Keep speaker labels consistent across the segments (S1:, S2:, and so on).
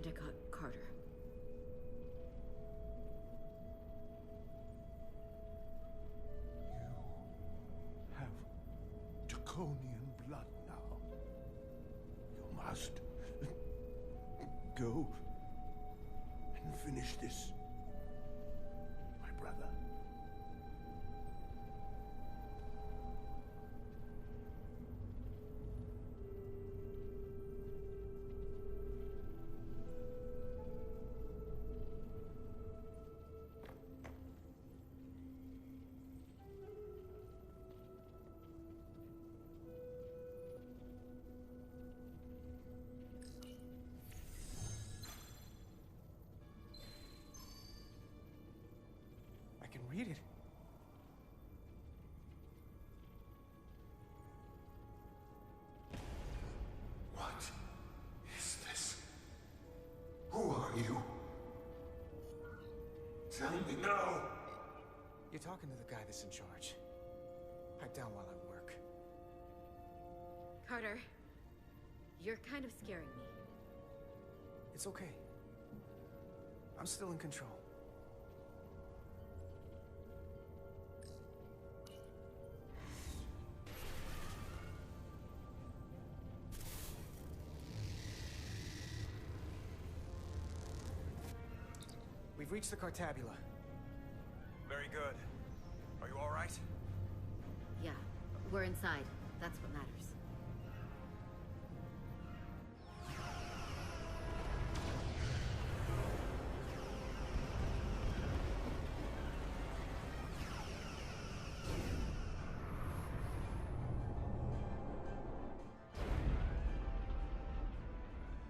S1: Endicott Carter.
S2: You have Draconian blood now. You must go and finish this, my brother.
S3: I can read it.
S2: What is this? Who are you? Tell me now!
S3: You're talking to the guy that's in charge. Pipe down while I work.
S1: Carter, you're kind of scaring me.
S3: It's okay. I'm still in control. We've reached the Cartabula.
S4: Very good. Are you all right?
S1: Yeah, we're inside. That's what matters.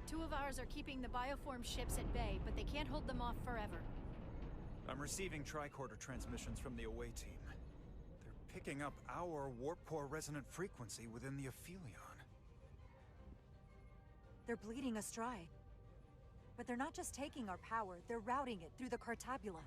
S5: Two of ours are keeping the bioform ships at bay, but they can't hold them off forever.
S4: I'm receiving tricorder transmissions from the away team. They're picking up our warp core resonant frequency within the Aphelion.
S6: They're bleeding us dry. But they're not just taking our power, they're routing it through the Cartabula.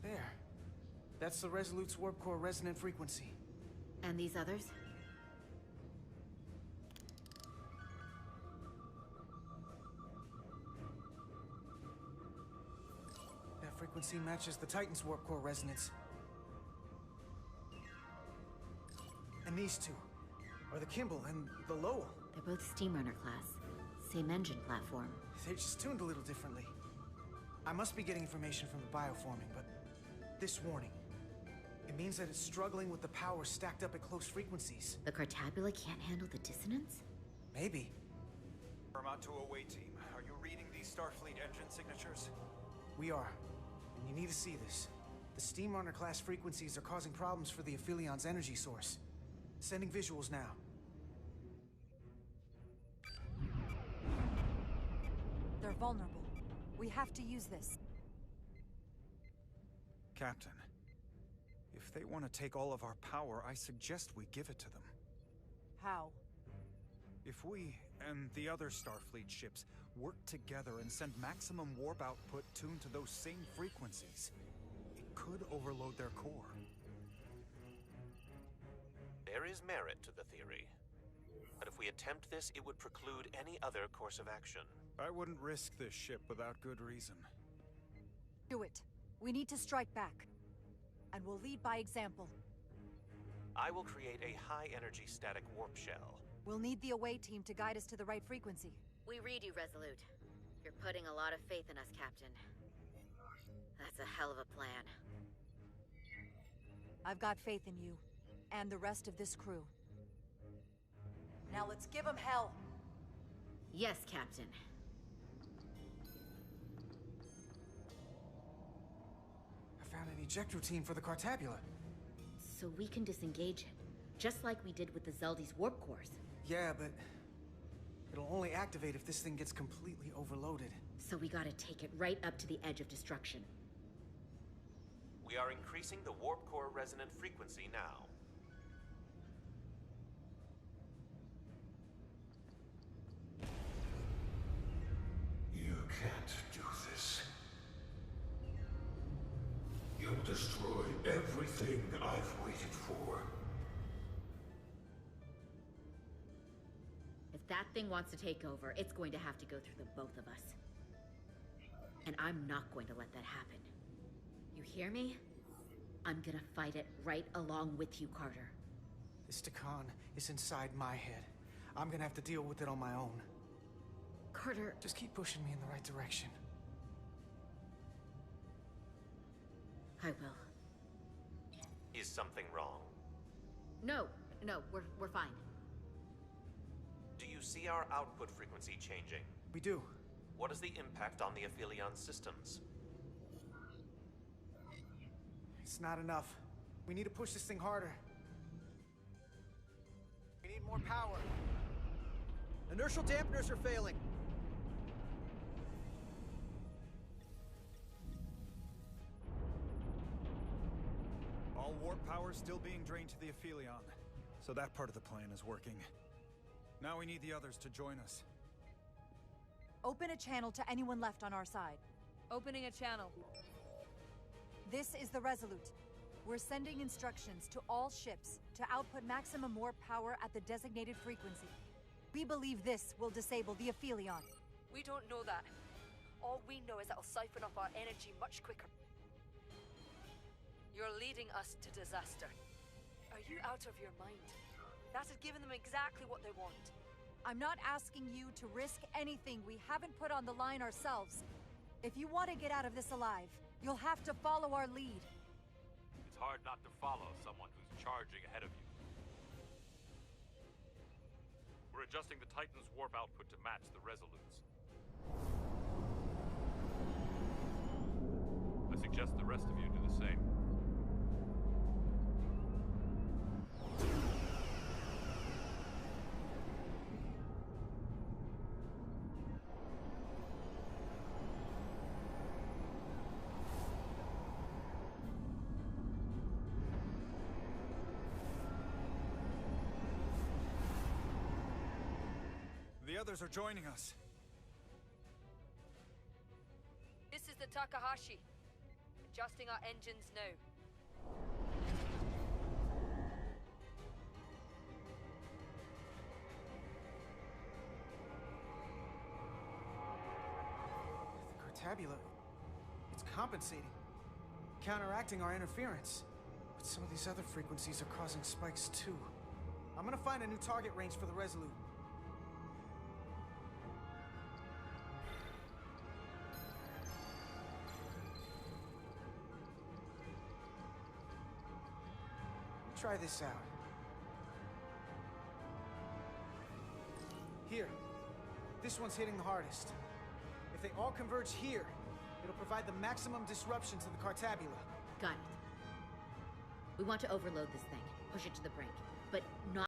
S3: There. That's the Resolute's warp core resonant frequency.
S1: And these others?
S3: That frequency matches the Titan's warp core resonance. And these two are the Kimball and the Lowell.
S1: They're both Steamrunner class. Same engine platform.
S3: They're just tuned a little differently. I must be getting information from the bioforming, but this warning, it means that it's struggling with the power stacked up at close frequencies.
S1: The Cartabula can't handle the dissonance?
S3: Maybe.
S4: Paramount to away team. Are you reading these Starfleet engine signatures?
S3: We are. And you need to see this. The Steamrunner class frequencies are causing problems for the Aphelion's energy source. Sending visuals now.
S6: They're vulnerable. We have to use this.
S4: Captain, if they want to take all of our power, I suggest we give it to them.
S6: How?
S4: If we and the other Starfleet ships work together and send maximum warp output tuned to those same frequencies, it could overload their core.
S7: There is merit to the theory. But if we attempt this, it would preclude any other course of action.
S4: I wouldn't risk this ship without good reason.
S6: Do it. We need to strike back. And we'll lead by example.
S7: I will create a high-energy static warp shell.
S6: We'll need the away team to guide us to the right frequency.
S1: We read you, Resolute. You're putting a lot of faith in us, Captain. That's a hell of a plan.
S6: I've got faith in you, and the rest of this crew. Now let's give them hell!
S1: Yes, Captain.
S3: I found an ejector team for the Cartabula.
S1: So we can disengage it, just like we did with the Zeldy's warp cores.
S3: Yeah, but it'll only activate if this thing gets completely overloaded.
S1: So we gotta take it right up to the edge of destruction.
S7: We are increasing the warp core resonant frequency now.
S2: You can't do this. You'll destroy everything I've waited for.
S1: If that thing wants to take over, it's going to have to go through the both of us. And I'm not going to let that happen. You hear me? I'm gonna fight it right along with you, Carter.
S3: This Takan is inside my head. I'm gonna have to deal with it on my own.
S1: Carter...
S3: Just keep pushing me in the right direction.
S1: I will.
S7: Is something wrong?
S1: No, we're fine.
S7: Do you see our output frequency changing?
S3: We do.
S7: What is the impact on the Aphelion systems?
S3: It's not enough. We need to push this thing harder. We need more power.
S8: Inertial dampeners are failing.
S4: All warp power still being drained to the Aphelion, so that part of the plan is working. Now we need the others to join us.
S6: Open a channel to anyone left on our side.
S9: Opening a channel.
S6: This is the Resolute. We're sending instructions to all ships to output maximum warp power at the designated frequency. We believe this will disable the Aphelion.
S9: We don't know that. All we know is it'll siphon off our energy much quicker. You're leading us to disaster. Are you out of your mind? That has given them exactly what they want.
S6: I'm not asking you to risk anything we haven't put on the line ourselves. If you want to get out of this alive, you'll have to follow our lead.
S10: It's hard not to follow someone who's charging ahead of you. We're adjusting the Titan's warp output to match the Resolute's. I suggest the rest of you do the same.
S4: The others are joining us.
S9: This is the Takahashi. Adjusting our engines now.
S3: The Cartabula, it's compensating, counteracting our interference. But some of these other frequencies are causing spikes too. I'm gonna find a new target range for the Resolute. Try this out. Here. This one's hitting the hardest. If they all converge here, it'll provide the maximum disruption to the Cartabula.
S1: Got it. We want to overload this thing, push it to the brink, but not